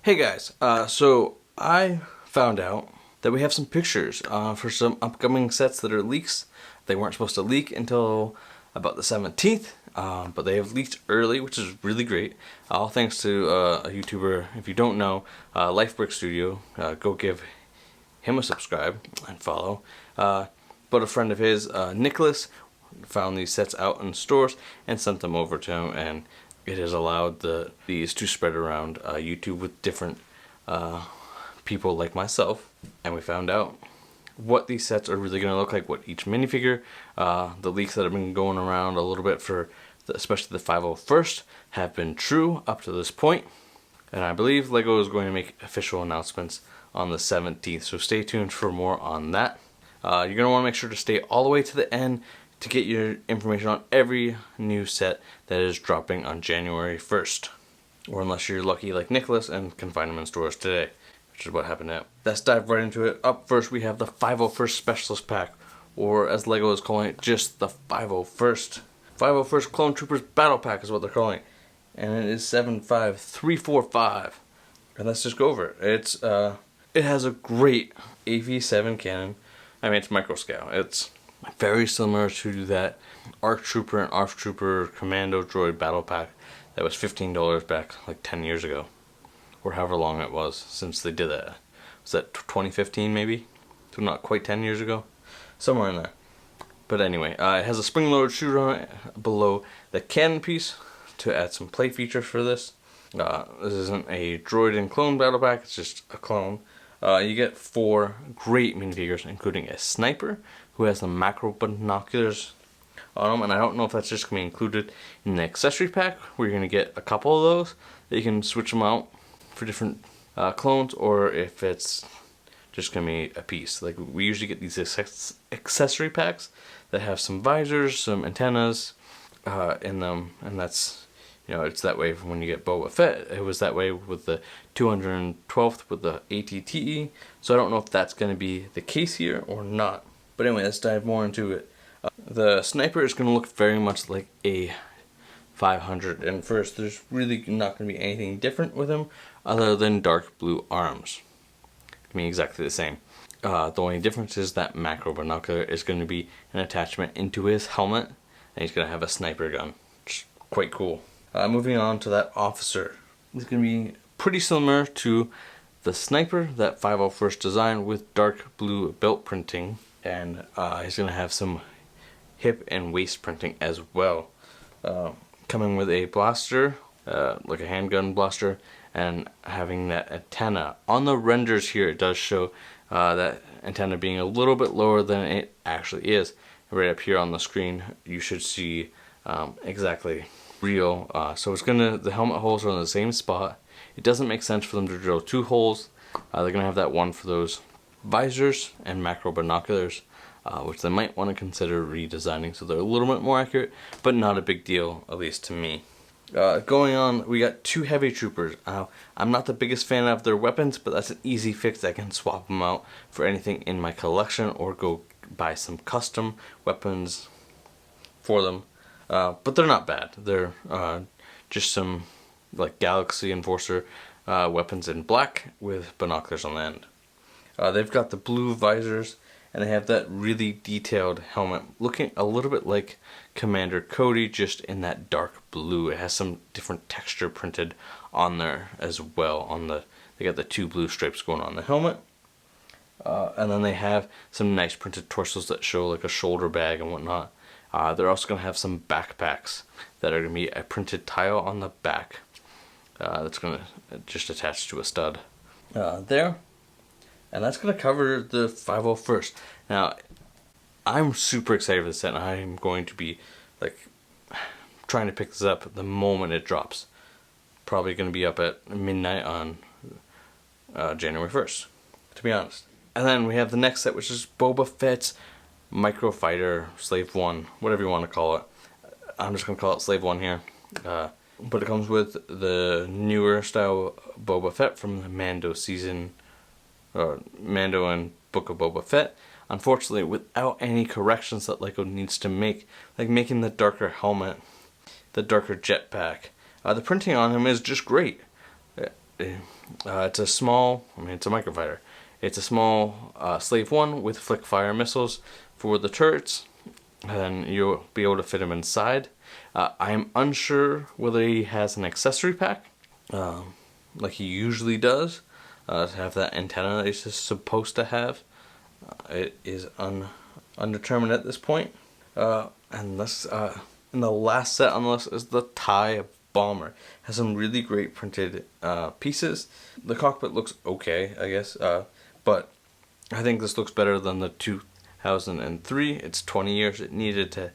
Hey guys, so I found out that we have some pictures for some upcoming sets that are leaks. They weren't supposed to leak until about the 17th, but they have leaked early, which is really great. All thanks to a YouTuber, if you don't know, Lifebrick Studio. Go give him a subscribe and follow. But a friend of his, Nicolas, found these sets out in stores and sent them over to him, and it has allowed these to spread around YouTube with different people like myself, and we found out what these sets are really going to look like, what each minifigure, the leaks that have been going around a little bit for especially the 501st have been true up to this point, and I believe LEGO is going to make official announcements on the 17th, so stay tuned for more on that. You're going to want to make sure to stay all the way to the end to get your information on every new set that is dropping on January 1st. Or unless you're lucky like Nicholas and can find them in stores today, which is what happened now. Let's dive right into it. Up first we have the 501st Specialist Pack, or as LEGO is calling it, just the 501st. 501st Clone Troopers Battle Pack is what they're calling it. And it is 75345. And let's just go over it. It has a great AV7 cannon. I mean, it's micro scale. It's very similar to that ARC Trooper and ARF Trooper Commando Droid Battle Pack that was $15 back like 10 years ago, or however long it was since they did that. Was that 2015 maybe? So not quite 10 years ago? Somewhere in there. But anyway, it has a spring-loaded shooter on it below the cannon piece to add some play features for this. This isn't a droid and clone battle pack, it's just a clone. You get 4 great minifigures, including a sniper who has the macro binoculars on them, and I don't know if that's just going to be included in the accessory pack, where you're going to get a couple of those that you can switch them out for different clones, or if it's just going to be a piece. Like, we usually get these accessory packs that have some visors, some antennas in them, and that's, you know, it's that way when you get Boba Fett. It was that way with the 212th with the ATTE, so I don't know if that's going to be the case here or not. But anyway, let's dive more into it. The sniper is going to look very much like a 500, and first, there's really not going to be anything different with him other than dark blue arms. I mean, exactly the same. The only difference is that macro binocular is going to be an attachment into his helmet, and he's going to have a sniper gun, which is quite cool. Moving on to that officer. It's going to be pretty similar to the sniper, that 501st design, with dark blue belt printing, and he's going to have some hip and waist printing as well. Coming with a blaster, like a handgun blaster, and having that antenna. On the renders here, it does show that antenna being a little bit lower than it actually is. Right up here on the screen, you should see exactly real. So it's the helmet holes are in the same spot. It doesn't make sense for them to drill 2 holes. They're gonna have that one for those visors and macro binoculars, which they might want to consider redesigning so they're a little bit more accurate, but not a big deal, at least to me. Going on, we got 2 heavy troopers. I'm not the biggest fan of their weapons, but that's an easy fix. I can swap them out for anything in my collection or go buy some custom weapons for them. But they're not bad. They're just some like Galaxy Enforcer weapons in black with binoculars on the end. They've got the blue visors, and they have that really detailed helmet looking a little bit like Commander Cody, just in that dark blue. It has some different texture printed on there as well. They got the 2 blue stripes going on the helmet. And then they have some nice printed torsos that show like a shoulder bag and whatnot. They're also going to have some backpacks that are going to be a printed tile on the back that's going to just attach to a stud there. And that's going to cover the 501st. Now, I'm super excited for this set, and I'm going to be like trying to pick this up the moment it drops. Probably going to be up at midnight on January 1st, to be honest. And then we have the next set, which is Boba Fett's Microfighter Slave 1, whatever you want to call it. I'm just going to call it Slave 1 here. But it comes with the newer style Boba Fett from the Mando season, or Mando and Book of Boba Fett. Unfortunately, without any corrections that LEGO needs to make, like making the darker helmet, the darker jetpack. The printing on him is just great. it's a small, it's a microfighter. It's a small Slave 1 with flick fire missiles for the turrets, and you'll be able to fit him inside. I am unsure whether he has an accessory pack, like he usually does, to have that antenna that he's supposed to have. It is undetermined at this point. And this, and the last set on the list is the TIE Bomber. It has some really great printed pieces. The cockpit looks okay, I guess, but I think this looks better than the 2003. It's 20 years. It needed to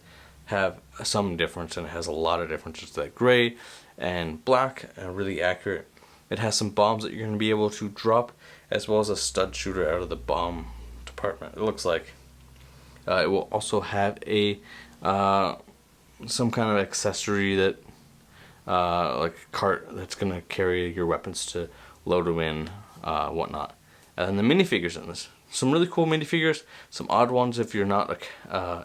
have some difference, and it has a lot of differences. That gray and black, and really accurate. It has some bombs that you're going to be able to drop, as well as a stud shooter out of the bomb department. It looks like it will also have a some kind of accessory that like a cart that's going to carry your weapons to load them in, whatnot. And the minifigures in this, some really cool minifigures, some odd ones. If you're not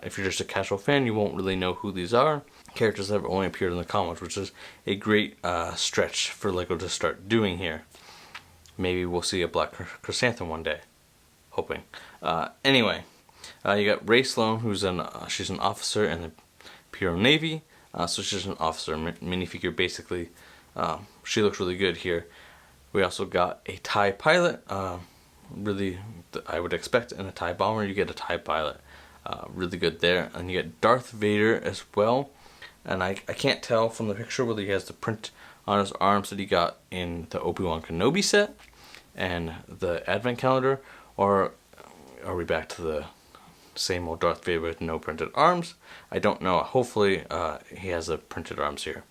if you're just a casual fan, you won't really know who these are. Characters that have only appeared in the comics, which is a great stretch for LEGO to start doing here. Maybe we'll see a Black Chrysanthemum one day, hoping. Anyway, you got Ray Sloan, who's she's an officer in the Imperial Navy, so she's an officer minifigure basically. She looks really good here. We also got a TIE pilot. Really, I would expect in a TIE bomber you get a TIE pilot. Really good there. And you get Darth Vader as well. And I can't tell from the picture whether he has the print on his arms that he got in the Obi-Wan Kenobi set and the Advent calendar, or are we back to the same old Darth Vader with no printed arms? I don't know. Hopefully he has the printed arms here.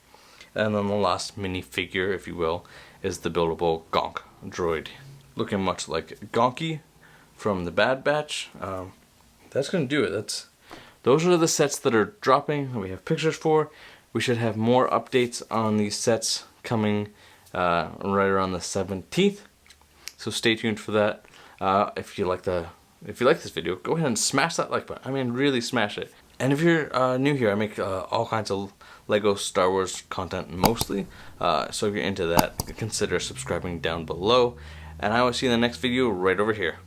And then the last minifigure, if you will, is the buildable Gonk droid, looking much like Gonky from the Bad Batch. That's going to do it. Those are the sets that are dropping, that we have pictures for. We should have more updates on these sets coming right around the 17th. So stay tuned for that. If you like this video, go ahead and smash that like button. I mean, really smash it. And if you're new here, I make all kinds of LEGO Star Wars content mostly. So if you're into that, consider subscribing down below. And I will see you in the next video right over here.